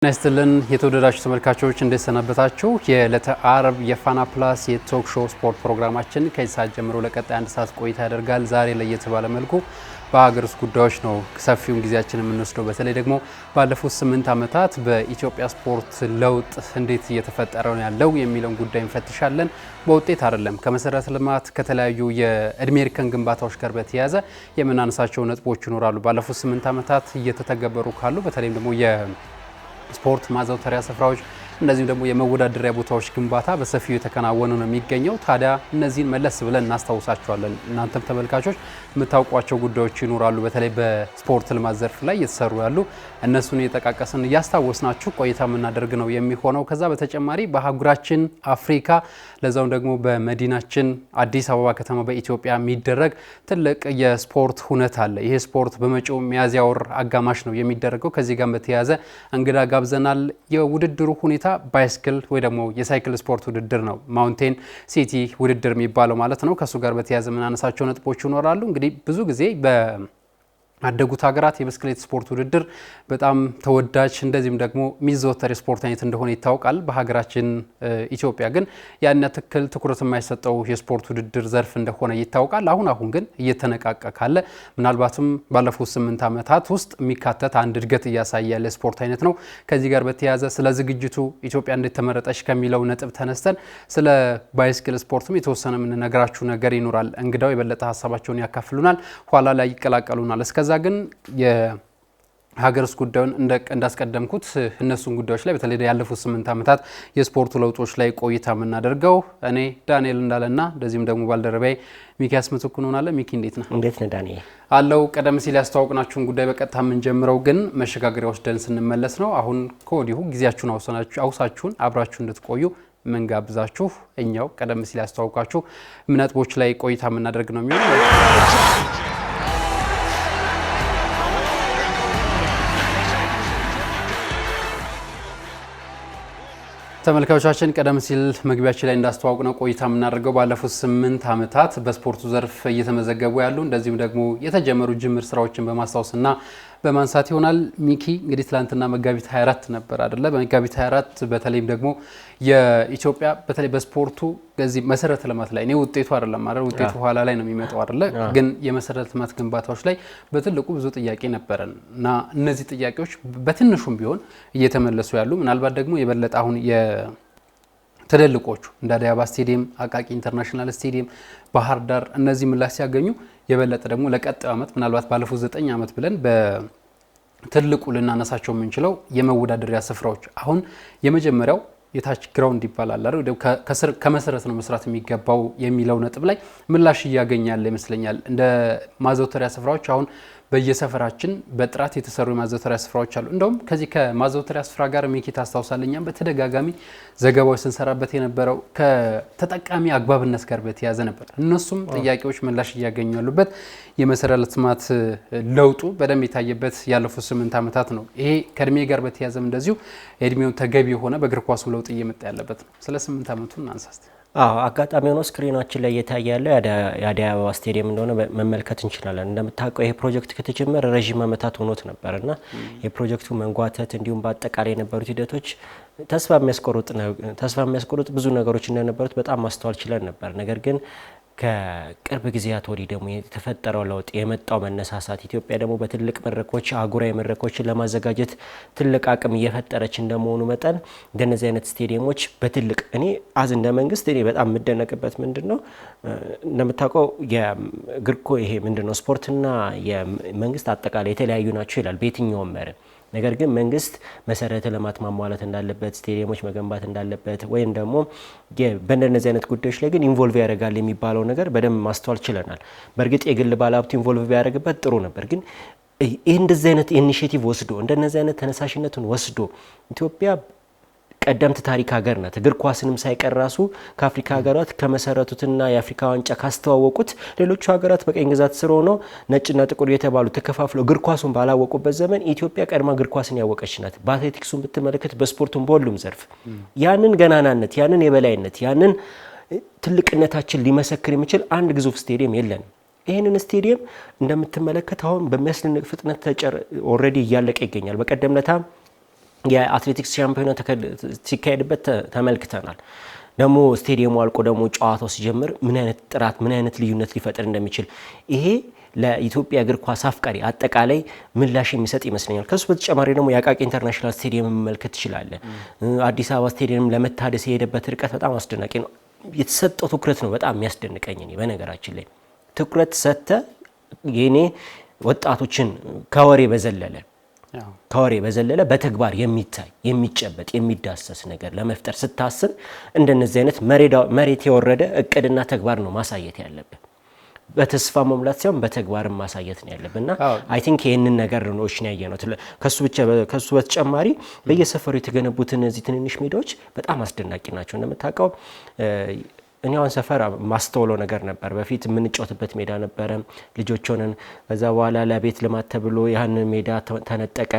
ነስተልን የተወደዳችሁ ተመልካቾች እንደሰነበታችሁ የዕለተ አርብ የፋና ፕላስ የቶክ ሾው ስፖርት ፕሮግራማችን ከሰዓት ጀምሮ ለቀጣይ አንድ ሰዓት ቆይታ ያደርጋል። ዛሬ ለየት ባለ መልኩ በሀገር ውስጥ ጉዳዮች ነው ሰፊውን ጊዜያችንን የምንወስደው። በተለይ ደግሞ ባለፉት 8 ዓመታት በኢትዮጵያ ስፖርት ለውጥ እንዴት እየተፈጠረ ነው ያለው የሚለውን ጉዳይ እንፈትሻለን። በውጤት አይደለም፣ ከመሰረተ ልማት ከተለያዩ የእድሜ እርከን ግንባታዎች ጋር በተያያዘ የምናነሳቸው ነጥቦች ይኖራሉ። ባለፉት 8 ዓመታት እየተተገበሩ ካሉ በተለይም ደግሞ ስፖርት ማዘውተሪያ ስፍራዎች እንደዚሁም ደግሞ የመወዳደሪያ ቦታዎች ግንባታ በሰፊው የተከናወነ ነው የሚገኘው። ታዲያ እነዚህን መለስ ብለን እናስታውሳቸዋለን። እናንተም ተመልካቾች የምታውቋቸው ጉዳዮች ይኖራሉ። በተለይ በስፖርት ልማት ዘርፍ ላይ እየተሰሩ ያሉ እነሱን እየጠቃቀስን እያስታወስናችሁ ቆይታ የምናደርግ ነው የሚሆነው። ከዛ በተጨማሪ በአህጉራችን አፍሪካ ለዛውም ደግሞ በመዲናችን አዲስ አበባ ከተማ በኢትዮጵያ የሚደረግ ትልቅ የስፖርት ሁነት አለ። ይሄ ስፖርት በመጪው ሚያዝያ ወር አጋማሽ ነው የሚደረገው። ከዚህ ጋር በተያያዘ እንግዳ ጋብዘናል። የውድድሩ ሁኔታ ባይስክል ወይ ደግሞ የሳይክል ስፖርት ውድድር ነው። ማውንቴን ሲቲ ውድድር የሚባለው ማለት ነው። ከሱ ጋር በተያያዘ የምናነሳቸው ነጥቦች ይኖራሉ። እንግዲህ ብዙ ጊዜ አደጉት ሀገራት የብስክሌት ስፖርት ውድድር በጣም ተወዳጅ እንደዚህም ደግሞ የሚዘወተር የስፖርት አይነት እንደሆነ ይታወቃል። በሀገራችን ኢትዮጵያ ግን ያን ያክል ትኩረት የማይሰጠው የስፖርት ውድድር ዘርፍ እንደሆነ ይታወቃል። አሁን ግን እየተነቃቀ ካለ ምናልባትም ባለፉት 8 ዓመታት ውስጥ የሚካተት አንድ እድገት እያሳየ ያለ ስፖርት አይነት ነው። ከዚህ ጋር በተያያዘ ስለ ዝግጅቱ ኢትዮጵያ እንዴት ተመረጠች ከሚለው ነጥብ ተነስተን ስለ ባይስክል ስፖርትም የተወሰነ የምንነግራችሁ ነገር ይኖራል። እንግዳው የበለጠ ሀሳባቸውን ያካፍሉናል፣ ኋላ ላይ ይቀላቀሉናል። ከዛ ግን የሀገር ውስጥ ጉዳዩን እንዳስቀደምኩት እነሱን ጉዳዮች ላይ በተለይ ያለፉት 8 ዓመታት የስፖርቱ ለውጦች ላይ ቆይታ የምናደርገው እኔ ዳንኤል እንዳለና እንደዚህም ደግሞ ባልደረባዬ ሚኪያስ ምትኩ እንሆናለን። ሚኪ እንዴት ነህ? እንዴት ነህ ዳንኤል? አለው። ቀደም ሲል ያስተዋወቅናችሁን ጉዳይ በቀጥታ የምንጀምረው ግን መሸጋገሪያ ወስደን ስንመለስ ነው። አሁን ከወዲሁ ጊዜያችሁን አውሳችሁን አብራችሁ እንድትቆዩ መንጋብዛችሁ እኛው ቀደም ሲል ያስተዋወቃችሁ ነጥቦች ላይ ቆይታ የምናደርግ ነው የሚሆነው። ተመልካቾቻችን ቀደም ሲል መግቢያችን ላይ እንዳስተዋወቅነው ቆይታ የምናደርገው ባለፉት 8 ዓመታት በስፖርቱ ዘርፍ እየተመዘገቡ ያሉ እንደዚሁም ደግሞ የተጀመሩ ጅምር ስራዎችን በማስታወስና በማንሳት ይሆናል። ሚኪ እንግዲህ ትላንትና መጋቢት 24 ነበር አይደለ? በመጋቢት 24 በተለይም ደግሞ የኢትዮጵያ በተለይ በስፖርቱ በዚህ መሰረተ ልማት ላይ ነው ውጤቱ አይደለም ማለት ውጤቱ ኋላ ላይ ነው የሚመጣው አይደለ? ግን የመሰረተ ልማት ግንባታዎች ላይ በትልቁ ብዙ ጥያቄ ነበረን እና እነዚህ ጥያቄዎች በትንሹም ቢሆን እየተመለሱ ያሉ ምናልባት ደግሞ የበለጠ አሁን ትልልቆቹ እንደ አዲስ አበባ ስቴዲየም፣ አቃቂ ኢንተርናሽናል ስቴዲየም፣ ባህር ዳር እነዚህ ምላሽ ሲያገኙ የበለጠ ደግሞ ለቀጣዩ ዓመት ምናልባት ባለፉት 9 ዓመት ብለን በትልቁ ልናነሳቸው የምንችለው የመወዳደሪያ ስፍራዎች አሁን የመጀመሪያው የታች ግራውንድ ይባላል አይደል? ከመሰረት ነው መስራት የሚገባው የሚለው ነጥብ ላይ ምላሽ እያገኛለ ይመስለኛል። እንደ ማዘውተሪያ ስፍራዎች አሁን በየሰፈራችን በጥራት የተሰሩ የማዘውተሪያ ስፍራዎች አሉ። እንደውም ከዚህ ከማዘውተሪያ ስፍራ ጋር ሚኪ ታስታውሳለኛም በተደጋጋሚ ዘገባዎች ስንሰራበት የነበረው ከተጠቃሚ አግባብነት ጋር በተያያዘ ነበር። እነሱም ጥያቄዎች ምላሽ እያገኙ ያሉበት የመሰረተ ልማት ለውጡ በደንብ የታየበት ያለፉት 8 ዓመታት ነው። ይሄ ከእድሜ ጋር በተያያዘም እንደዚሁ እድሜው ተገቢ የሆነ በእግር ኳሱ ለውጥ እየመጣ ያለበት ነው። ስለ 8 ዓመቱ እናንሳስት። አጋጣሚ ሆኖ ስክሪናችን ላይ እየታየ ያለው የአዲስ አበባ ስቴዲየም እንደሆነ መመልከት እንችላለን። እንደምታውቀው ይሄ ፕሮጀክት ከተጀመረ ረዥም ዓመታት ሆኖት ነበርና የፕሮጀክቱ መንጓተት እንዲሁም በአጠቃላይ የነበሩት ሂደቶች ተስፋ የሚያስቆርጥ ብዙ ነገሮች እንደነበሩት በጣም ማስተዋል ችለን ነበር። ነገር ግን ከቅርብ ጊዜያት ወዲህ ደግሞ የተፈጠረው ለውጥ የመጣው መነሳሳት ኢትዮጵያ ደግሞ በትልቅ መድረኮች አህጉራዊ መድረኮችን ለማዘጋጀት ትልቅ አቅም እየፈጠረች እንደመሆኑ መጠን እንደነዚህ አይነት ስቴዲየሞች በትልቅ እንደ መንግስት በጣም የምደነቅበት ምንድነው እንደምታውቀው ይሄ ምንድነው ስፖርትና የመንግስት አጠቃላይ የተለያዩ ናቸው ይላል በየትኛውም መርህ። ነገር ግን መንግስት መሰረተ ልማት ማሟላት እንዳለበት ስቴዲየሞች መገንባት እንዳለበት ወይም ደግሞ በእንደነዚህ አይነት ጉዳዮች ላይ ግን ኢንቮልቭ ያደርጋል የሚባለው ነገር በደንብ ማስተዋል ችለናል። በእርግጥ የግል ባለሀብቱ ኢንቮልቭ ቢያደርግበት ጥሩ ነበር። ግን እንደዚህ አይነት ኢኒሼቲቭ ወስዶ እንደነዚህ አይነት ተነሳሽነቱን ወስዶ ኢትዮጵያ ቀደምት ታሪክ ሀገር ናት። እግር ኳስንም ሳይቀር ራሱ ከአፍሪካ ሀገራት ከመሰረቱትና የአፍሪካ ዋንጫ ካስተዋወቁት ሌሎቹ ሀገራት በቀኝ ግዛት ስር ሆነው ነጭና ጥቁር የተባሉ ተከፋፍለው እግር ኳሱን ባላወቁበት ዘመን ኢትዮጵያ ቀድማ እግር ኳስን ያወቀች ናት። በአትሌቲክሱን ብትመለከት በስፖርቱም በሁሉም ዘርፍ ያንን ገናናነት ያንን የበላይነት ያንን ትልቅነታችን ሊመሰክር የሚችል አንድ ግዙፍ ስቴዲየም የለንም። ይሄንን ስቴዲየም እንደምትመለከት አሁን በሚያስደንቅ ፍጥነት ኦሬዲ እያለቀ ይገኛል። በቀደም ለታ የአትሌቲክስ ሻምፒዮና ሲካሄድበት ተመልክተናል። ደግሞ ስቴዲየሙ አልቆ ደግሞ ጨዋታው ሲጀምር ምን አይነት ጥራት ምን አይነት ልዩነት ሊፈጥር እንደሚችል ይሄ ለኢትዮጵያ እግር ኳስ አፍቃሪ አጠቃላይ ምላሽ የሚሰጥ ይመስለኛል። ከሱ በተጨማሪ ደግሞ የአቃቂ ኢንተርናሽናል ስቴዲየም መመልከት ይችላል። አዲስ አበባ ስቴዲየም ለመታደስ የሄደበት ርቀት በጣም አስደናቂ ነው። የተሰጠው ትኩረት ነው በጣም የሚያስደንቀኝ። እኔ በነገራችን ላይ ትኩረት ሰጥተ የኔ ወጣቶችን ከወሬ በዘለለ በተግባር የሚታይ የሚጨበጥ የሚዳሰስ ነገር ለመፍጠር ስታስብ እንደነዚህ አይነት መሬት የወረደ እቅድና ተግባር ነው ማሳየት ያለብን። በተስፋ መሙላት ሳይሆን በተግባርም ማሳየት ነው ያለብንና አይ ቲንክ ይሄንን ነገር ነው ያየነው። ከሱ በተጨማሪ በየሰፈሩ የተገነቡት እነዚህ ትንንሽ ሜዳዎች በጣም አስደናቂ ናቸው። እንደምታውቀው እኔ አሁን ሰፈር ማስተውለው ነገር ነበር። በፊት የምንጫወትበት ሜዳ ነበረ ልጆች ሆነን። ከዛ በኋላ ለቤት ልማት ተብሎ ያንን ሜዳ ተነጠቀ።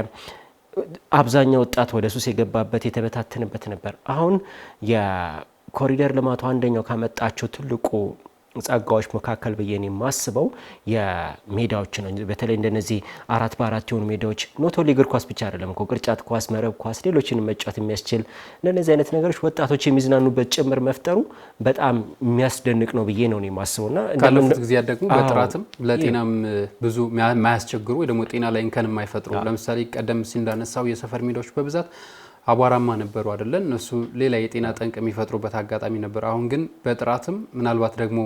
አብዛኛው ወጣት ወደ ሱስ የገባበት የተበታተነበት ነበር። አሁን የኮሪደር ልማቱ አንደኛው ካመጣቸው ትልቁ ጸጋዎች መካከል በየኔ ማስበው የሜዳዎች ነው። በተለይ እንደነዚህ 4x4 የሆኑ ሜዳዎች ኖቶሊ እግር ኳስ ብቻ አይደለም እኮ ቅርጫት ኳስ፣ መረብ ኳስ፣ ሌሎችንም መጫወት የሚያስችል እንደነዚህ አይነት ነገሮች ወጣቶች የሚዝናኑበት ጭምር መፍጠሩ በጣም የሚያስደንቅ ነው ብዬ ነው የማስበውና ካለፉት ጊዜያት ደግሞ በጥራትም ለጤናም ብዙ የማያስቸግሩ ወይ ደግሞ ጤና ላይ እንከን የማይፈጥሩ ለምሳሌ ቀደም ሲል እንዳነሳው የሰፈር ሜዳዎች በብዛት አቧራማ ነበሩ አይደለን? እነሱ ሌላ የጤና ጠንቅ የሚፈጥሩበት አጋጣሚ ነበር። አሁን ግን በጥራትም ምናልባት ደግሞ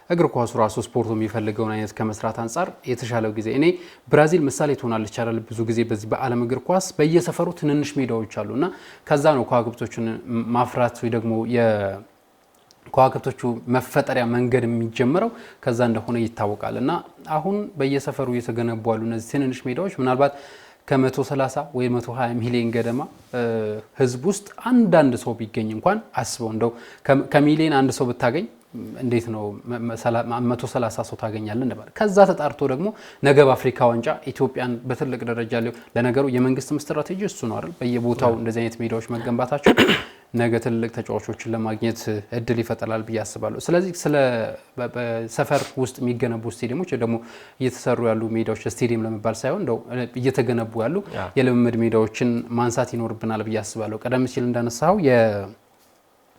እግር ኳሱ ራሱ ስፖርቱ የሚፈልገውን አይነት ከመስራት አንጻር የተሻለው ጊዜ እኔ ብራዚል ምሳሌ ትሆናለች አይደል? ብዙ ጊዜ በዚህ በዓለም እግር ኳስ በየሰፈሩ ትንንሽ ሜዳዎች አሉና ከዛ ነው ከዋክብቶችን ማፍራት ወይ ደግሞ የከዋክብቶቹ መፈጠሪያ መንገድ የሚጀምረው ከዛ እንደሆነ ይታወቃል። እና አሁን በየሰፈሩ እየተገነቡ ያሉ እነዚህ ትንንሽ ሜዳዎች ምናልባት ከ130 ወይ 120 ሚሊዮን ገደማ ህዝብ ውስጥ አንዳንድ ሰው ቢገኝ እንኳን አስበው እንደው ከሚሊዮን አንድ ሰው ብታገኝ እንዴት ነው 130 ሰው ታገኛለህ ነበር። ከዛ ተጣርቶ ደግሞ ነገ በአፍሪካ ዋንጫ ኢትዮጵያን በትልቅ ደረጃ ለነገሩ የመንግስትም ስትራቴጂ እሱ ነው አይደል? በየቦታው እንደዚህ አይነት ሜዳዎች መገንባታቸው ነገ ትልቅ ተጫዋቾችን ለማግኘት እድል ይፈጥራል ብዬ አስባለሁ። ስለዚህ ስለ ሰፈር ውስጥ የሚገነቡ ስቴዲየሞች ደግሞ እየተሰሩ ያሉ ሜዳዎች ስቴዲየም ለመባል ሳይሆን እንደው እየተገነቡ ያሉ የልምምድ ሜዳዎችን ማንሳት ይኖርብናል ብዬ አስባለሁ። ቀደም ሲል እንዳነሳው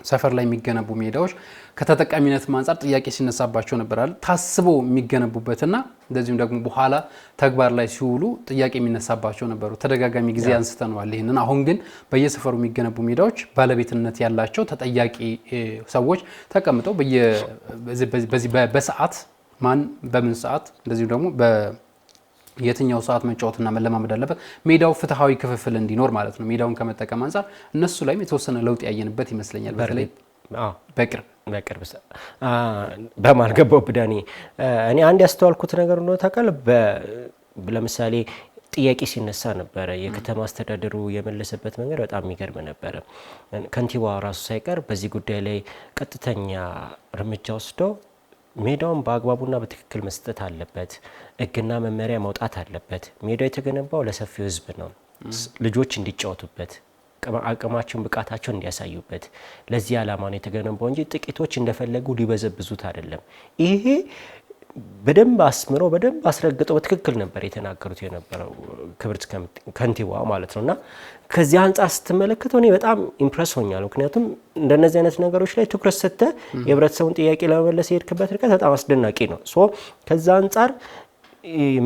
ሰፈር ላይ የሚገነቡ ሜዳዎች ከተጠቃሚነት አንጻር ጥያቄ ሲነሳባቸው ነበራል። ታስበው የሚገነቡበትና እንደዚሁም ደግሞ በኋላ ተግባር ላይ ሲውሉ ጥያቄ የሚነሳባቸው ነበሩ። ተደጋጋሚ ጊዜ አንስተነዋል ይሄንን። አሁን ግን በየሰፈሩ የሚገነቡ ሜዳዎች ባለቤትነት ያላቸው ተጠያቂ ሰዎች ተቀምጠው በሰዓት ማን በምን ሰዓት እንደዚሁ ደግሞ የትኛው ሰዓት መጫወትና መለማመድ አለበት፣ ሜዳው ፍትሃዊ ክፍፍል እንዲኖር ማለት ነው። ሜዳውን ከመጠቀም አንጻር እነሱ ላይም የተወሰነ ለውጥ ያየንበት ይመስለኛል። በተለይ በቅርብ በማልገባው ብዳኔ እኔ አንድ ያስተዋልኩት ነገር ነው ታውቃለህ። ለምሳሌ ጥያቄ ሲነሳ ነበረ የከተማ አስተዳደሩ የመለሰበት መንገድ በጣም የሚገርም ነበረ። ከንቲባው ራሱ ሳይቀር በዚህ ጉዳይ ላይ ቀጥተኛ እርምጃ ወስደው ሜዳውን በአግባቡና በትክክል መስጠት አለበት፣ ሕግና መመሪያ መውጣት አለበት። ሜዳው የተገነባው ለሰፊው ሕዝብ ነው፣ ልጆች እንዲጫወቱበት፣ አቅማቸውን ብቃታቸውን እንዲያሳዩበት ለዚህ ዓላማ ነው የተገነባው እንጂ ጥቂቶች እንደፈለጉ ሊበዘብዙት አይደለም። ይሄ በደንብ አስምረው በደንብ አስረግጠው በትክክል ነበር የተናገሩት የነበረው ክብርት ከንቲባዋ ማለት ነውና ከዚህ አንጻር ስትመለከተው እኔ በጣም ኢምፕረስ ሆኛለሁ። ምክንያቱም እንደነዚህ አይነት ነገሮች ላይ ትኩረት ሰጥተህ የህብረተሰቡን ጥያቄ ለመመለስ የሄድክበት ርቀት በጣም አስደናቂ ነው። ከዛ አንጻር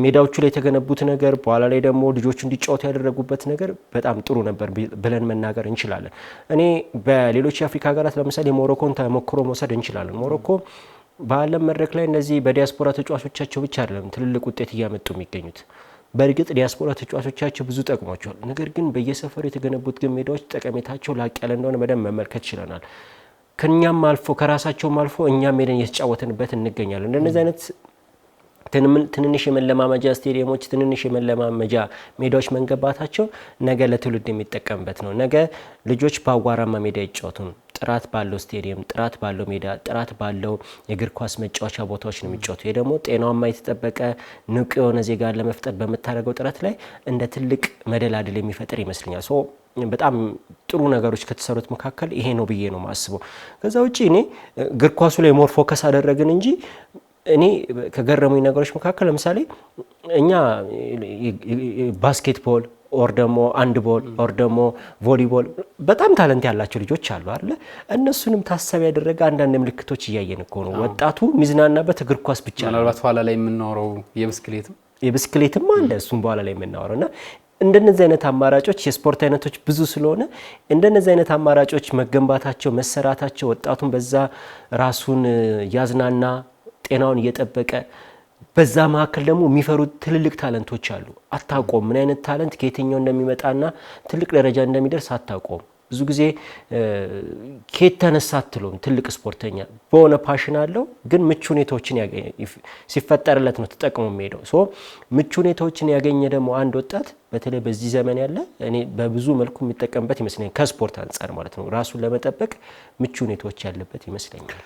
ሜዳዎቹ ላይ የተገነቡት ነገር በኋላ ላይ ደግሞ ልጆቹ እንዲጫወቱ ያደረጉበት ነገር በጣም ጥሩ ነበር ብለን መናገር እንችላለን። እኔ በሌሎች የአፍሪካ ሀገራት ለምሳሌ ሞሮኮን ተሞክሮ መውሰድ እንችላለን። ሞሮኮ በዓለም መድረክ ላይ እነዚህ በዲያስፖራ ተጫዋቾቻቸው ብቻ አይደለም ትልልቅ ውጤት እያመጡ የሚገኙት። በእርግጥ ዲያስፖራ ተጫዋቾቻቸው ብዙ ጠቅሟቸዋል። ነገር ግን በየሰፈሩ የተገነቡት ግን ሜዳዎች ጠቀሜታቸው ላቅ ያለ እንደሆነ በደንብ መመልከት ችለናል። ከኛም አልፎ ከራሳቸውም አልፎ እኛም ሜዳን እየተጫወትንበት እንገኛለን። እንደነዚህ አይነት ትንንሽ የመለማመጃ ስቴዲየሞች፣ ትንንሽ የመለማመጃ ሜዳዎች መንገባታቸው ነገ ለትውልድ የሚጠቀምበት ነው። ነገ ልጆች በአዋራማ ሜዳ ይጫወቱን ጥራት ባለው ስቴዲየም፣ ጥራት ባለው ሜዳ፣ ጥራት ባለው የእግር ኳስ መጫወቻ ቦታዎች ነው የሚጫወቱ። ይሄ ደግሞ ጤናማ የተጠበቀ ንቁ የሆነ ዜጋ ለመፍጠር በምታደርገው ጥረት ላይ እንደ ትልቅ መደላድል የሚፈጥር ይመስለኛል። በጣም ጥሩ ነገሮች ከተሰሩት መካከል ይሄ ነው ብዬ ነው ማስበው። ከዛ ውጪ እኔ እግር ኳሱ ላይ ሞር ፎከስ አደረግን እንጂ እኔ ከገረሙኝ ነገሮች መካከል ለምሳሌ እኛ ባስኬትቦል፣ ኦር ደግሞ አንድቦል ኦር ደግሞ ቮሊቦል በጣም ታለንት ያላቸው ልጆች አሉ አይደል? እነሱንም ታሳቢ ያደረገ አንዳንድ ምልክቶች እያየን እኮ ነው። ወጣቱ ሚዝናናበት እግር ኳስ ብቻ ነው። ምናልባት ኋላ ላይ የምናወራው የብስክሌትም አለ እሱም በኋላ ላይ የምናወራውና እንደነዚህ አይነት አማራጮች የስፖርት አይነቶች ብዙ ስለሆነ እንደነዚህ አይነት አማራጮች መገንባታቸው መሰራታቸው ወጣቱን በዛ ራሱን ያዝናና ጤናውን እየጠበቀ በዛ መካከል ደግሞ የሚፈሩት ትልልቅ ታለንቶች አሉ። አታቆም ምን አይነት ታለንት ከየትኛው እንደሚመጣና ትልቅ ደረጃ እንደሚደርስ አታቆም። ብዙ ጊዜ ከየት ተነሳ አትሎም ትልቅ ስፖርተኛ በሆነ ፓሽን አለው ግን ምቹ ሁኔታዎችን ሲፈጠርለት ነው ተጠቅሞ የሚሄደው። ሶ ምቹ ሁኔታዎችን ያገኘ ደግሞ አንድ ወጣት በተለይ በዚህ ዘመን ያለ እኔ በብዙ መልኩ የሚጠቀምበት ይመስለኛል ከስፖርት አንፃር ማለት ነው። ራሱን ለመጠበቅ ምቹ ሁኔታዎች ያለበት ይመስለኛል።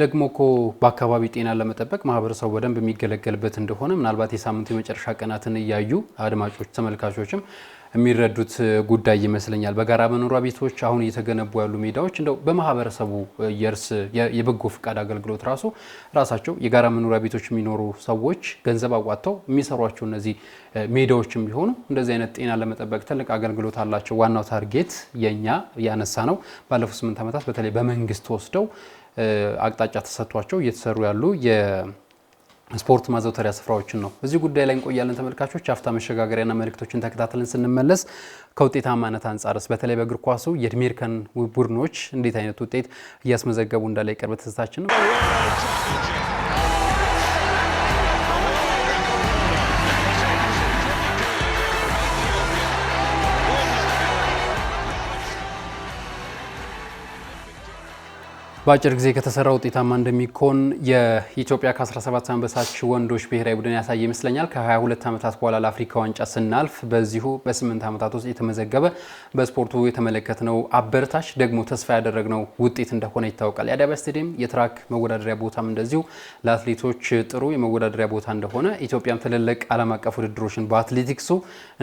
ደግሞ እኮ በአካባቢ ጤና ለመጠበቅ ማህበረሰቡ በደንብ የሚገለገልበት እንደሆነ ምናልባት የሳምንቱ የመጨረሻ ቀናትን እያዩ አድማጮች ተመልካቾችም የሚረዱት ጉዳይ ይመስለኛል። በጋራ መኖሪያ ቤቶች አሁን እየተገነቡ ያሉ ሜዳዎች እንደው በማህበረሰቡ የበጎ ፍቃድ አገልግሎት ራሳቸው የጋራ መኖሪያ ቤቶች የሚኖሩ ሰዎች ገንዘብ አዋጥተው የሚሰሯቸው እነዚህ ሜዳዎችም ቢሆኑ እንደዚህ አይነት ጤና ለመጠበቅ ትልቅ አገልግሎት አላቸው። ዋናው ታርጌት የኛ ያነሳ ነው ባለፉት 8 ዓመታት በተለይ በመንግስት ወስደው አቅጣጫ ተሰጥቷቸው እየተሰሩ ያሉ ስፖርት ማዘውተሪያ ስፍራዎችን ነው። በዚህ ጉዳይ ላይ እንቆያለን ተመልካቾች። አፍታ መሸጋገሪያና መልእክቶችን ተከታትለን ስንመለስ ከውጤታማነት አንጻርስ በተለይ በእግር ኳሱ የእድሜ እርከን ቡድኖች እንዴት አይነት ውጤት እያስመዘገቡ እንዳለ የቅርብ ትዝታችን ነው። በአጭር ጊዜ ከተሰራ ውጤታማ እንደሚኮን የኢትዮጵያ ከ17 ዓመት በታች ወንዶች ብሔራዊ ቡድን ያሳየ ይመስለኛል። ከ22 ዓመታት በኋላ ለአፍሪካ ዋንጫ ስናልፍ በዚሁ በ8 ዓመታት ውስጥ የተመዘገበ በስፖርቱ የተመለከትነው አበረታች ደግሞ ተስፋ ያደረግነው ውጤት እንደሆነ ይታወቃል። የአዲስ አበባ ስቴዲየም የትራክ መወዳደሪያ ቦታም እንደዚሁ ለአትሌቶች ጥሩ የመወዳደሪያ ቦታ እንደሆነ ኢትዮጵያም ትልልቅ ዓለም አቀፍ ውድድሮችን በአትሌቲክሱ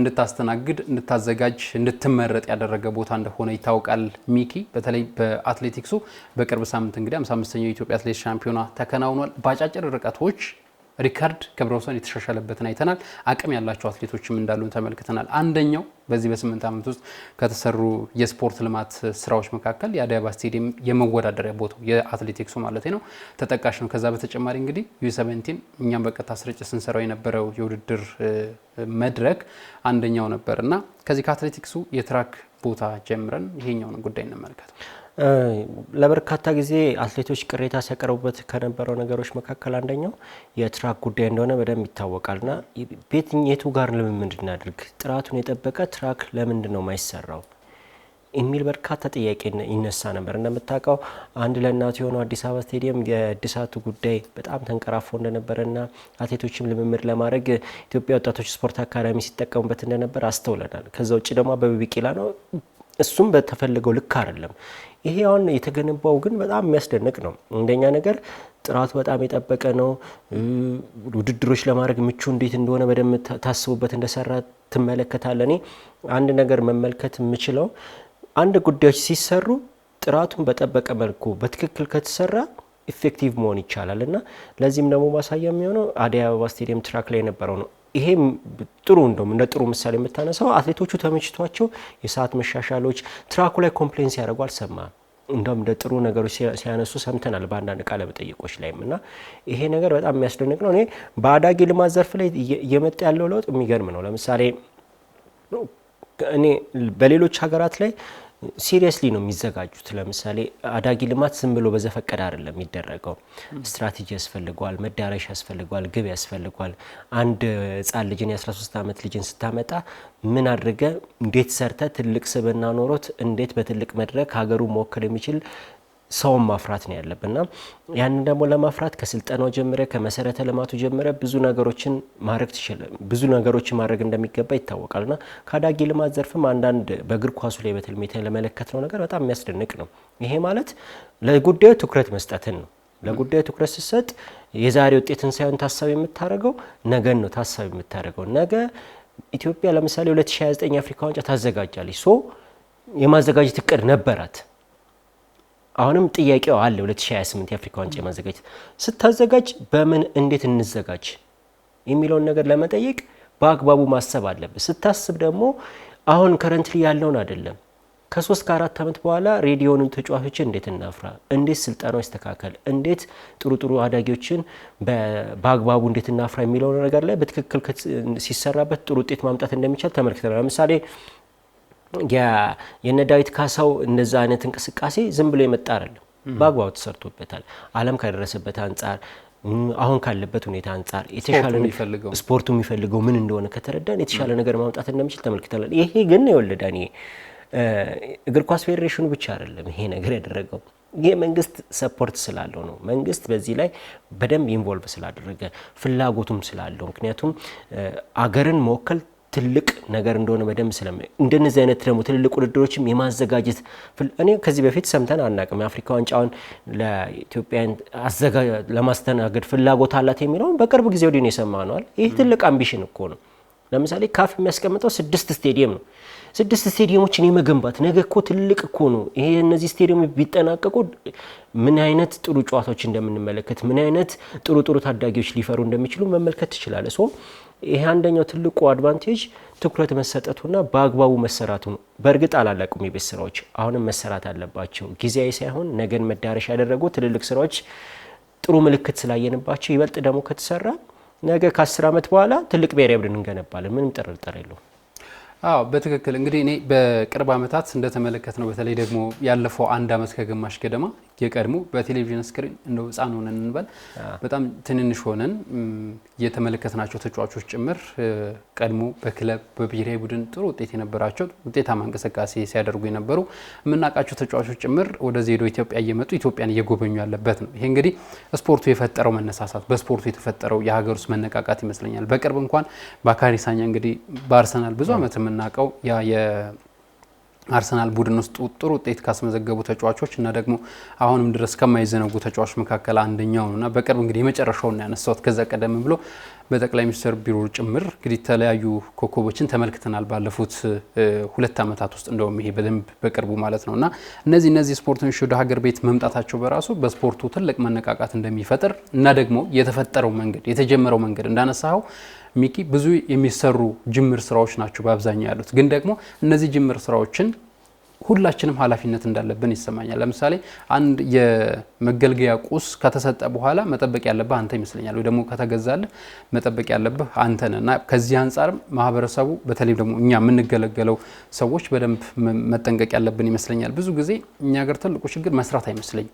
እንድታስተናግድ እንድታዘጋጅ እንድትመረጥ ያደረገ ቦታ እንደሆነ ይታወቃል። ሚኪ በተለይ በአትሌቲክሱ በቅርብ ሳምንት እንግዲህ 55ኛው የኢትዮጵያ አትሌቲክስ ሻምፒዮና ተከናውኗል። በአጫጭር ርቀቶች ሪካርድ ክብረ ወሰን የተሻሻለበትን አይተናል። አቅም ያላቸው አትሌቶችም እንዳሉን ተመልክተናል። አንደኛው በዚህ በ8 ዓመት ውስጥ ከተሰሩ የስፖርት ልማት ስራዎች መካከል የአዲስ አበባ ስቴዲየም የመወዳደሪያ ቦታው የአትሌቲክሱ ማለት ነው ተጠቃሽ ነው። ከዛ በተጨማሪ እንግዲህ ዩ17 እኛም በቀጥታ ስርጭት ስንሰራው የነበረው የውድድር መድረክ አንደኛው ነበርና ከዚህ ከአትሌቲክሱ የትራክ ቦታ ጀምረን ይሄኛውን ጉዳይ እንመልከት። ለበርካታ ጊዜ አትሌቶች ቅሬታ ሲያቀርቡበት ከነበረው ነገሮች መካከል አንደኛው የትራክ ጉዳይ እንደሆነ በደንብ ይታወቃልና የቱ ጋር ልምምድ እናድርግ፣ ጥራቱን የጠበቀ ትራክ ለምንድን ነው የማይሰራው የሚል በርካታ ጥያቄ ይነሳ ነበር። እንደምታውቀው አንድ ለእናቱ የሆነው አዲስ አበባ ስቴዲየም የእድሳቱ ጉዳይ በጣም ተንቀራፎ እንደነበረና አትሌቶችም ልምምድ ለማድረግ ኢትዮጵያ ወጣቶች ስፖርት አካዳሚ ሲጠቀሙበት እንደነበር አስተውለናል። ከዛ ውጭ ደግሞ አበበ ቢቂላ ነው፣ እሱም በተፈለገው ልክ አይደለም። ይሄ አሁን የተገነባው ግን በጣም የሚያስደንቅ ነው። እንደኛ ነገር ጥራቱ በጣም የጠበቀ ነው። ውድድሮች ለማድረግ ምቹ እንዴት እንደሆነ በደንብ ታስቡበት እንደሰራ ትመለከታለህ። እኔ አንድ ነገር መመልከት የምችለው አንድ ጉዳዮች ሲሰሩ ጥራቱን በጠበቀ መልኩ በትክክል ከተሰራ ኢፌክቲቭ መሆን ይቻላል እና ለዚህም ደግሞ ማሳያ የሚሆነው አዲስ አበባ ስቴዲየም ትራክ ላይ የነበረው ነው። ይሄም ጥሩ እንደውም እንደ ጥሩ ምሳሌ የምታነሳው አትሌቶቹ ተመችቷቸው የሰዓት መሻሻሎች ትራኩ ላይ ኮምፕሌንስ ያደርጉ አልሰማም። እንደውም እንደ ጥሩ ነገሮች ሲያነሱ ሰምተናል በአንዳንድ ቃለ መጠይቆች ላይም እና ይሄ ነገር በጣም የሚያስደንቅ ነው። እኔ በአዳጊ ልማት ዘርፍ ላይ እየመጣ ያለው ለውጥ የሚገርም ነው። ለምሳሌ እኔ በሌሎች ሀገራት ላይ ሲሪየስሊ ነው የሚዘጋጁት። ለምሳሌ አዳጊ ልማት ዝም ብሎ በዘፈቀደ አይደለም የሚደረገው። ስትራቴጂ ያስፈልገዋል፣ መዳረሻ ያስፈልገዋል፣ ግብ ያስፈልገዋል። አንድ ህጻን ልጅን የ13 ዓመት ልጅን ስታመጣ ምን አድርገ እንዴት ሰርተ ትልቅ ስብዕና ኖሮት እንዴት በትልቅ መድረክ ሀገሩ መወከል የሚችል ሰውን ማፍራት ነው ያለብንና ያንን ደግሞ ለማፍራት ከስልጠናው ጀምረ ከመሰረተ ልማቱ ጀምረ ብዙ ነገሮችን ማድረግ እንደሚገባ ይታወቃልና ከአዳጊ ልማት ዘርፍም አንዳንድ በእግር ኳሱ ላይ በተለይ የተመለከትነው ነገር በጣም የሚያስደንቅ ነው። ይሄ ማለት ለጉዳዩ ትኩረት መስጠትን ነው። ለጉዳዩ ትኩረት ስትሰጥ የዛሬ ውጤትን ሳይሆን ታሳቢ የምታደርገው ነገን ነው ታሳቢ የምታደርገው። ነገ ኢትዮጵያ ለምሳሌ 2029 የአፍሪካ ዋንጫ ታዘጋጃለች። የማዘጋጀት እቅድ ነበራት። አሁንም ጥያቄው አለ። 2028 የአፍሪካ ዋንጫ የማዘጋጀት ስታዘጋጅ በምን እንዴት እንዘጋጅ የሚለውን ነገር ለመጠየቅ በአግባቡ ማሰብ አለብህ። ስታስብ ደግሞ አሁን ከረንትሊ ያለውን አይደለም ከ3 ከ4 ዓመት በኋላ ሬዲዮንን ተጫዋቾችን እንዴት እናፍራ፣ እንዴት ስልጠናው ይስተካከል፣ እንዴት ጥሩ አዳጊዎችን በአግባቡ እንዴት እናፍራ የሚለው ነገር ላይ በትክክል ሲሰራበት ጥሩ ውጤት ማምጣት እንደሚቻል ተመልክተናል። ለምሳሌ የነ ዳዊት ካሳው እንደዛ አይነት እንቅስቃሴ ዝም ብሎ የመጣ አይደለም፣ በአግባቡ ተሰርቶበታል። ዓለም ከደረሰበት አንጻር አሁን ካለበት ሁኔታ አንጻር የተሻለ ስፖርቱ የሚፈልገው ምን እንደሆነ ከተረዳን የተሻለ ነገር ማምጣት እንደሚችል ተመልክተናል። ይሄ ግን የወለዳን እግር ኳስ ፌዴሬሽኑ ብቻ አይደለም ይሄ ነገር ያደረገው፣ ይሄ መንግስት ሰፖርት ስላለው ነው። መንግስት በዚህ ላይ በደንብ ኢንቮልቭ ስላደረገ ፍላጎቱም ስላለው፣ ምክንያቱም አገርን መወከል ትልቅ ነገር እንደሆነ በደንብ እንደነዚህ አይነት ደግሞ ትልልቅ ውድድሮችም የማዘጋጀት እኔ ከዚህ በፊት ሰምተን አናውቅም። የአፍሪካ ዋንጫውን ለኢትዮጵያ ለማስተናገድ ፍላጎት አላት የሚለውን በቅርብ ጊዜ ወዲህ ነው የሰማነዋል። ይሄ ትልቅ አምቢሽን እኮ ነው። ለምሳሌ ካፍ የሚያስቀምጠው 6 ስቴዲየም ነው። 6 ስቴዲየሞችን የመገንባት ነገ እኮ ትልቅ እኮ ነው ይሄ። እነዚህ ስቴዲየሞች ቢጠናቀቁ ምን አይነት ጥሩ ጨዋታዎች እንደምንመለከት፣ ምን አይነት ጥሩ ታዳጊዎች ሊፈሩ እንደሚችሉ መመልከት ትችላለህ። ሶ ይሄ አንደኛው ትልቁ አድቫንቴጅ ትኩረት መሰጠቱና በአግባቡ መሰራቱ ነው። በእርግጥ አላለቁም የቤት ስራዎች፣ አሁንም መሰራት አለባቸው። ጊዜያዊ ሳይሆን ነገን መዳረሻ ያደረጉ ትልልቅ ስራዎች ጥሩ ምልክት ስላየንባቸው ይበልጥ ደግሞ ከተሰራ ነገ ከ10 ዓመት በኋላ ትልቅ ብሔራዊ ቡድን እንገነባለን። ምንም ጥርጥር የለውም። አዎ በትክክል እንግዲህ እኔ በቅርብ ዓመታት እንደተመለከት ነው። በተለይ ደግሞ ያለፈው 1 ዓመት ከግማሽ ገደማ የቀድሞ በቴሌቪዥን ስክሪን እንደው ህፃን ሆነን እንበል በጣም ትንንሽ ሆነን የተመለከትናቸው ተጫዋቾች ጭምር ቀድሞ በክለብ በብሔራዊ ቡድን ጥሩ ውጤት የነበራቸው ውጤታማ እንቅስቃሴ ሲያደርጉ የነበሩ የምናውቃቸው ተጫዋቾች ጭምር ወደዚህ ሄዶ ኢትዮጵያ እየመጡ ኢትዮጵያን እየጎበኙ ያለበት ነው። ይሄ እንግዲህ ስፖርቱ የፈጠረው መነሳሳት፣ በስፖርቱ የተፈጠረው የሀገር ውስጥ መነቃቃት ይመስለኛል። በቅርብ እንኳን ባካሪ ሳኛ እንግዲህ በአርሰናል ብዙ ዓመት የምናውቀው አርሰናል ቡድን ውስጥ ጥሩ ውጤት ካስመዘገቡ ተጫዋቾች እና ደግሞ አሁንም ድረስ ከማይዘነጉ ተጫዋቾች መካከል አንደኛው ነውና በቅርብ እንግዲህ የመጨረሻውን ያነሳውት ከዛ ቀደም ብሎ በጠቅላይ ሚኒስትር ቢሮ ጭምር እንግዲህ ተለያዩ ኮከቦችን ተመልክተናል ባለፉት 2 ዓመታት ውስጥ እንደውም ይሄ በደንብ በቅርቡ ማለት ነውና እነዚህ ስፖርተኞች ወደ ሀገር ቤት መምጣታቸው በራሱ በስፖርቱ ትልቅ መነቃቃት እንደሚፈጥር እና ደግሞ የተፈጠረው መንገድ የተጀመረው መንገድ እንዳነሳው ሚኪ ብዙ የሚሰሩ ጅምር ስራዎች ናቸው በአብዛኛው ያሉት። ግን ደግሞ እነዚህ ጅምር ስራዎችን ሁላችንም ኃላፊነት እንዳለብን ይሰማኛል። ለምሳሌ አንድ የመገልገያ ቁስ ከተሰጠ በኋላ መጠበቅ ያለብህ አንተ ይመስለኛል፣ ወይ ደግሞ ከተገዛልህ መጠበቅ ያለብህ አንተ ነህ እና ከዚህ አንፃር ማህበረሰቡ በተለይ ደግሞ እኛ የምንገለገለው ሰዎች በደንብ መጠንቀቅ ያለብን ይመስለኛል። ብዙ ጊዜ እኛ ሀገር ትልቁ ችግር መስራት አይመስለኝም፣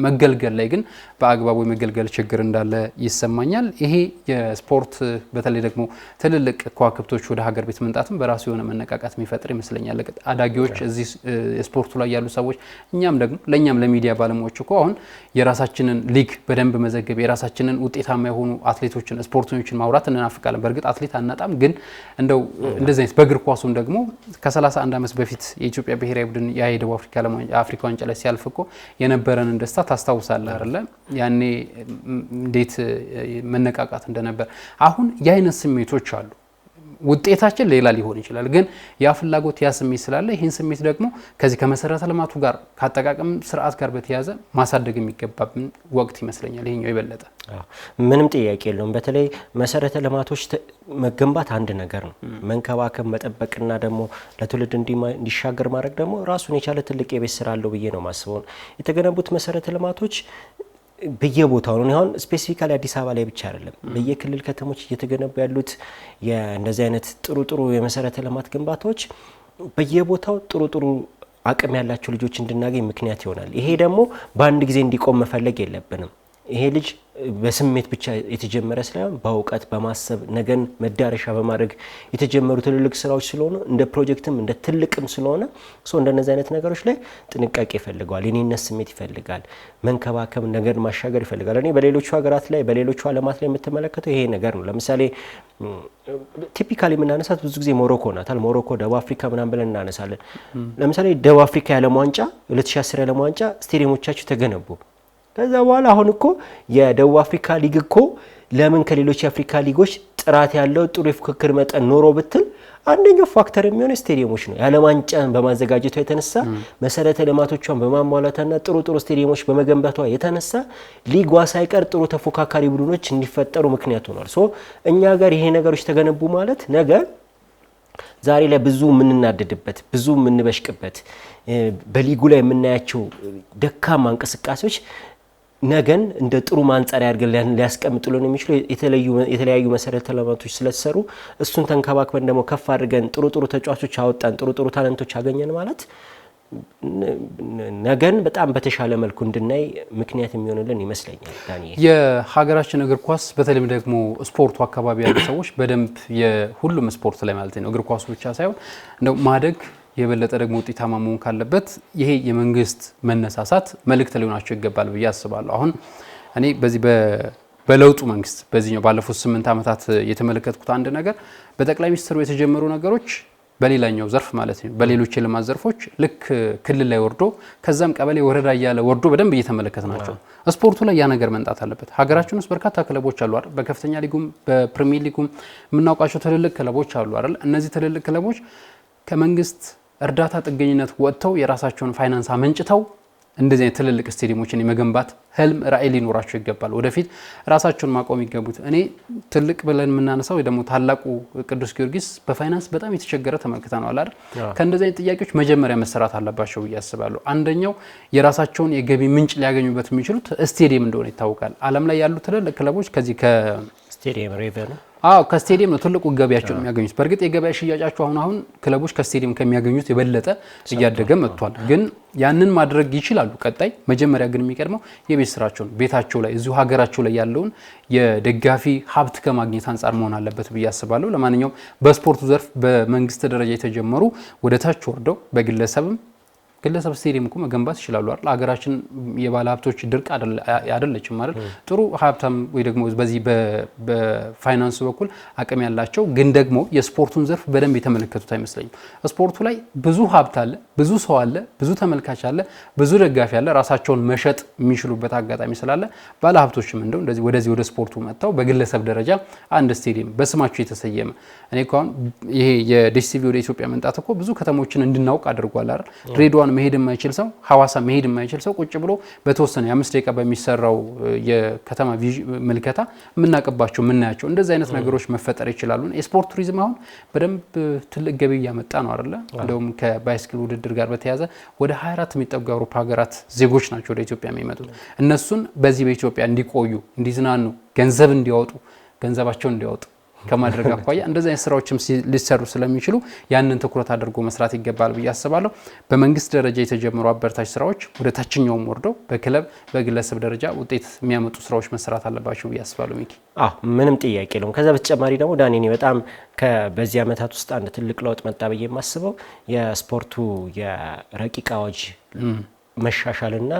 መገልገል ላይ ግን በአግባቡ የመገልገል ችግር እንዳለ ይሰማኛል። ይሄ የስፖርት በተለይ ደግሞ ትልልቅ ከዋክብቶች ወደ ሀገር ቤት መምጣትም በራሱ የሆነ መነቃቃት የሚፈጥር ይመስለኛል። አዳጊዎች እዚህ ስፖርቱ ላይ ያሉ ሰዎች እኛም ደግሞ ለኛም ለሚዲያ ባለሙያዎች እኮ አሁን የራሳችንን ሊግ በደንብ መዘገብ የራሳችንን ውጤታማ የሆኑ አትሌቶችን ስፖርተኞችን ማውራት እንናፍቃለን። በእርግጥ አትሌት አናጣም፣ ግን እንደው እንደዚህ አይነት በእግር ኳሱም ደግሞ ከ31 ዓመት በፊት የኢትዮጵያ ብሔራዊ ቡድን የደቡብ አፍሪካ ዋንጫ ላይ ሲያልፍ እኮ የነበረ ደስታ ታስታውሳለህ አይደለ? ያኔ እንዴት መነቃቃት እንደነበር። አሁን የአይነት ስሜቶች አሉ። ውጤታችን ሌላ ሊሆን ይችላል፣ ግን ያ ፍላጎት ያ ስሜት ስላለ ይህን ስሜት ደግሞ ከዚህ ከመሰረተ ልማቱ ጋር ከአጠቃቀም ስርዓት ጋር በተያያዘ ማሳደግ የሚገባብን ወቅት ይመስለኛል። ይሄኛው ይበለጠ ምንም ጥያቄ የለውም። በተለይ መሰረተ ልማቶች መገንባት አንድ ነገር ነው። መንከባከብ መጠበቅና ደግሞ ለትውልድ እንዲሻገር ማድረግ ደግሞ ራሱን የቻለ ትልቅ የቤት ስራ አለው ብዬ ነው ማስበው። የተገነቡት መሰረተ ልማቶች በየቦታው ነው። አሁን ስፔሲፊካሊ አዲስ አበባ ላይ ብቻ አይደለም፣ በየክልል ከተሞች እየተገነቡ ያሉት እንደዚህ አይነት ጥሩ የመሰረተ ልማት ግንባታዎች በየቦታው ጥሩ አቅም ያላቸው ልጆች እንድናገኝ ምክንያት ይሆናል። ይሄ ደግሞ በአንድ ጊዜ እንዲቆም መፈለግ የለብንም። ይሄ ልጅ በስሜት ብቻ የተጀመረ ሳይሆን በእውቀት በማሰብ ነገን መዳረሻ በማድረግ የተጀመሩ ትልልቅ ስራዎች ስለሆኑ እንደ ፕሮጀክትም እንደ ትልቅም ስለሆነ እንደነዚህ አይነት ነገሮች ላይ ጥንቃቄ ይፈልጋል፣ የኔነት ስሜት ይፈልጋል፣ መንከባከብ፣ ነገር ማሻገር ይፈልጋል። እኔ በሌሎቹ ሀገራት ላይ በሌሎቹ ዓለማት ላይ የምትመለከተው ይሄ ነገር ነው። ለምሳሌ ቲፒካሊ የምናነሳት ብዙ ጊዜ ሞሮኮ ናታል። ሞሮኮ፣ ደቡብ አፍሪካ ምናምን ብለን እናነሳለን። ለምሳሌ ደቡብ አፍሪካ የዓለም ዋንጫ 2010 የዓለም ዋንጫ ስቴዲየሞቻቸው ተገነቡ። ከዛ በኋላ አሁን እኮ የደቡብ አፍሪካ ሊግ እኮ ለምን ከሌሎች የአፍሪካ ሊጎች ጥራት ያለው ጥሩ የፉክክር መጠን ኖሮ ብትል አንደኛው ፋክተር የሚሆነው ስቴዲየሞች ነው። የዓለም ዋንጫን በማዘጋጀቷ የተነሳ መሰረተ ልማቶቿን በማሟላትና ጥሩ ስቴዲየሞች በመገንባቷ የተነሳ ሊጓ ሳይቀር ጥሩ ተፎካካሪ ቡድኖች እንዲፈጠሩ ምክንያት ሆኗል። እኛ ጋር ይሄ ነገሮች ተገነቡ ማለት ነገ ዛሬ ላይ ብዙ የምንናደድበት ብዙ የምንበሽቅበት በሊጉ ላይ የምናያቸው ደካማ እንቅስቃሴዎች ነገን እንደ ጥሩ ማንጻሪያ አድርገን ሊያስቀምጡልን የሚችሉ የተለያዩ መሰረተ ልማቶች ስለተሰሩ እሱን ተንከባክበን ደግሞ ከፍ አድርገን ጥሩ ተጫዋቾች አወጣን ጥሩ ታለንቶች አገኘን ማለት ነገን በጣም በተሻለ መልኩ እንድናይ ምክንያት የሚሆንልን ይመስለኛል። ዳንኤል የሀገራችን እግር ኳስ በተለይም ደግሞ ስፖርቱ አካባቢ ያሉ ሰዎች በደንብ የሁሉም ስፖርት ላይ ማለት ነው እግር ኳሱ ብቻ ሳይሆን እንደው ማደግ የበለጠ ደግሞ ውጤታማ መሆን ካለበት ይሄ የመንግስት መነሳሳት መልእክት ሊሆናቸው ይገባል ብዬ አስባለሁ። አሁን እኔ በዚህ በለውጡ መንግስት በዚህኛው ባለፉት 8 ዓመታት የተመለከትኩት አንድ ነገር በጠቅላይ ሚኒስትሩ የተጀመሩ ነገሮች በሌላኛው ዘርፍ ማለት ነው በሌሎች የልማት ዘርፎች ልክ ክልል ላይ ወርዶ ከዛም ቀበሌ ወረዳ ያለ ወርዶ በደንብ እየተመለከትናቸው ስፖርቱ ላይ ያ ነገር መንጣት አለበት። ሀገራችን ውስጥ በርካታ ክለቦች አሉ አይደል? በከፍተኛ ሊጉም በፕሪሚየር ሊጉም የምናውቃቸው ትልልቅ ክለቦች አሉ አይደል? እነዚህ ትልልቅ ክለቦች ከመንግስት እርዳታ ጥገኝነት ወጥተው የራሳቸውን ፋይናንስ አመንጭተው እንደዚህ አይነት ትልልቅ ስቴዲየሞችን የመገንባት ህልም ራዕይ ሊኖራቸው ይገባል። ወደፊት ራሳቸውን ማቆም ይገቡት። እኔ ትልቅ ብለን የምናነሳው ደግሞ ታላቁ ቅዱስ ጊዮርጊስ በፋይናንስ በጣም የተቸገረ ተመልክተናል አይደል? ከእንደዚህ አይነት ጥያቄዎች መጀመሪያ መሰራት አለባቸው ብዬ አስባለሁ። አንደኛው የራሳቸውን የገቢ ምንጭ ሊያገኙበት የሚችሉት ስቴዲየም እንደሆነ ይታወቃል። ዓለም ላይ ያሉ ትልልቅ ክለቦች ከዚህ ከስቴዲየም ሬቨኑ ከስቴዲየም ነው ትልቁ ገቢያቸው የሚያገኙት። በእርግጥ የገበያ ሽያጫቸው አሁን ክለቦች ከስቴዲየም ከሚያገኙት የበለጠ እያደገ መጥቷል። ግን ያንን ማድረግ ይችላሉ ቀጣይ። መጀመሪያ ግን የሚቀድመው የቤት ስራቸውን ቤታቸው ላይ እዚሁ ሀገራቸው ላይ ያለውን የደጋፊ ሀብት ከማግኘት አንጻር መሆን አለበት ብዬ አስባለሁ። ለማንኛውም በስፖርቱ ዘርፍ በመንግስት ደረጃ የተጀመሩ ወደ ታች ወርደው ግለሰብ ስቴዲየም እኮ መገንባት ይችላሉ አይደል? ሀገራችን የባለ ሀብቶች ድርቅ አይደለችም አይደል? ጥሩ ሀብታም ወይ ደግሞ በዚህ በፋይናንስ በኩል አቅም ያላቸው ግን ደግሞ የስፖርቱን ዘርፍ በደንብ የተመለከቱት አይመስለኝም። ስፖርቱ ላይ ብዙ ሀብት አለ፣ ብዙ ሰው አለ፣ ብዙ ተመልካች አለ፣ ብዙ ደጋፊ አለ። ራሳቸውን መሸጥ የሚችሉበት አጋጣሚ ስላለ ባለ ሀብቶችም እንደው እንደዚህ ወደ ስፖርቱ መጥተው በግለሰብ ደረጃ አንድ ስቴዲየም በስማቸው የተሰየመ እኔ እንኳን ይሄ የዲሲቪ ወደ ኢትዮጵያ መምጣት እኮ ብዙ ከተሞችን እንድናውቅ አድርጓል አይደል? ድሬዳዋን መሄድ የማይችል ሰው ሐዋሳ መሄድ የማይችል ሰው ቁጭ ብሎ በተወሰነ የ5 ደቂቃ በሚሰራው የከተማ ምልከታ የምናቀባቸው የምናያቸው እንደዚህ አይነት ነገሮች መፈጠር ይችላሉ። የስፖርት ቱሪዝም አሁን በደንብ ትልቅ ገቢ እያመጣ ነው አይደለ? እንደውም ከባይስክል ውድድር ጋር በተያያዘ ወደ 24 የሚጠጉ የአውሮፓ ሀገራት ዜጎች ናቸው ወደ ኢትዮጵያ የሚመጡት። እነሱን በዚህ በኢትዮጵያ እንዲቆዩ፣ እንዲዝናኑ፣ ገንዘብ እንዲያወጡ ገንዘባቸውን እንዲያወጡ ከማድረግ አኳያ እንደዚህ አይነት ስራዎችም ሊሰሩ ስለሚችሉ ያንን ትኩረት አድርጎ መስራት ይገባል ብዬ አስባለሁ። በመንግስት ደረጃ የተጀመሩ አበረታች ስራዎች ወደ ታችኛውም ወርደው በክለብ በግለሰብ ደረጃ ውጤት የሚያመጡ ስራዎች መስራት አለባቸው ብዬ አስባለሁ። ሚኪ ምንም ጥያቄ የለውም። ከዛ በተጨማሪ ደግሞ ዳኔ በጣም በዚህ ዓመታት ውስጥ አንድ ትልቅ ለውጥ መጣ ብዬ የማስበው የስፖርቱ የረቂቅ አዋጅ መሻሻልና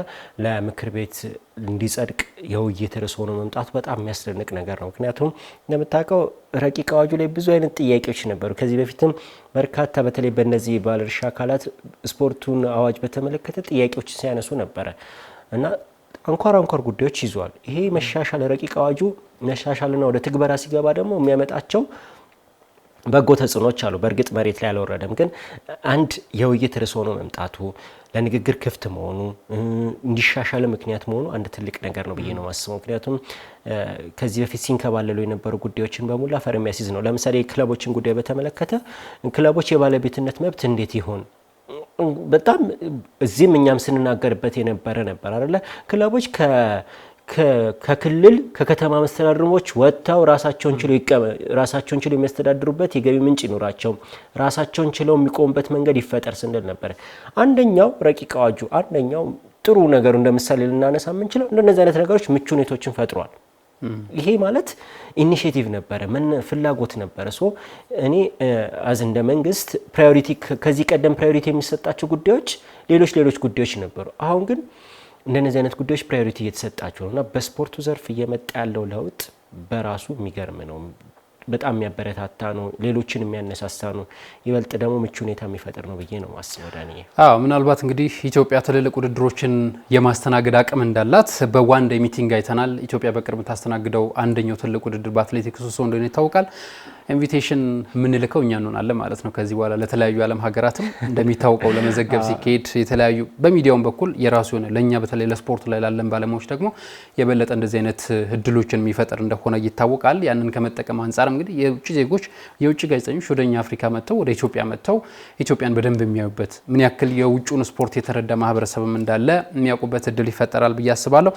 ለምክር ቤት እንዲጸድቅ የውይይት ርዕስ ሆኖ መምጣቱ በጣም የሚያስደንቅ ነገር ነው። ምክንያቱም እንደምታውቀው ረቂቅ አዋጁ ላይ ብዙ አይነት ጥያቄዎች ነበሩ። ከዚህ በፊትም በርካታ በተለይ በእነዚህ ባለድርሻ አካላት ስፖርቱን አዋጅ በተመለከተ ጥያቄዎች ሲያነሱ ነበረ እና አንኳር ጉዳዮች ይዟል። ይሄ መሻሻል ረቂቅ አዋጁ መሻሻልና ወደ ትግበራ ሲገባ ደግሞ የሚያመጣቸው በጎ ተጽዕኖች አሉ። በእርግጥ መሬት ላይ አልወረደም፣ ግን አንድ የውይይት ርዕስ ሆኖ መምጣቱ ለንግግር ክፍት መሆኑ እንዲሻሻል ምክንያት መሆኑ አንድ ትልቅ ነገር ነው ብዬ ነው ማስበው። ምክንያቱም ከዚህ በፊት ሲንከባለሉ የነበሩ ጉዳዮችን በሙላ ፈር የሚያስይዝ ነው። ለምሳሌ ክለቦችን ጉዳይ በተመለከተ ክለቦች የባለቤትነት መብት እንዴት ይሆን በጣም እዚህም እኛም ስንናገርበት የነበረ ነበር አይደለ? ክለቦች ከክልል ከከተማ መስተዳድሮች ወጥተው ራሳቸውን ችለው የሚያስተዳድሩበት የገቢ ምንጭ ይኖራቸው፣ ራሳቸውን ችለው የሚቆሙበት መንገድ ይፈጠር ስንል ነበር። አንደኛው ረቂቅ አዋጁ አንደኛው ጥሩ ነገሩ እንደምሳሌ ልናነሳ የምንችለው እንደነዚህ አይነት ነገሮች ምቹ ሁኔታዎችን ፈጥሯል። ይሄ ማለት ኢኒሺዬቲቭ ነበረ፣ ፍላጎት ነበረ። እኔ እንደ መንግስት ፕራዮሪቲ ከዚህ ቀደም ፕራዮሪቲ የሚሰጣቸው ጉዳዮች ሌሎች ጉዳዮች ነበሩ። አሁን ግን እንደነዚህ አይነት ጉዳዮች ፕራዮሪቲ እየተሰጣቸው ነውና በስፖርቱ ዘርፍ እየመጣ ያለው ለውጥ በራሱ የሚገርም ነው። በጣም የሚያበረታታ ነው፣ ሌሎችን የሚያነሳሳ ነው፣ ይበልጥ ደግሞ ምቹ ሁኔታ የሚፈጥር ነው ብዬ ነው ማስበው። ዳንኤል ምናልባት እንግዲህ ኢትዮጵያ ትልልቅ ውድድሮችን የማስተናገድ አቅም እንዳላት በዋን ዴይ ሚቲንግ አይተናል። ኢትዮጵያ በቅርብ ታስተናግደው አንደኛው ትልቅ ውድድር በአትሌቲክስ እንደሆነ ይታወቃል። ኢንቪቴሽን የምንልከው እኛ እንሆናለን ማለት ነው። ከዚህ በኋላ ለተለያዩ ዓለም ሀገራትም እንደሚታወቀው ለመዘገብ ሲካሄድ የተለያዩ በሚዲያውም በኩል የራሱ የሆነ ለኛ በተለይ ለስፖርት ላይ ላለን ባለሙያዎች ደግሞ የበለጠ እንደዚህ አይነት እድሎችን የሚፈጥር እንደሆነ ይታወቃል። ያንን ከመጠቀም አንጻር እንግዲህ የውጭ ዜጎች የውጭ ጋዜጠኞች ወደኛ አፍሪካ መጥተው ወደ ኢትዮጵያ መጥተው ኢትዮጵያን በደንብ የሚያዩበት ምን ያክል የውጭውን ስፖርት የተረዳ ማህበረሰብም እንዳለ የሚያውቁበት እድል ይፈጠራል ብዬ አስባለሁ።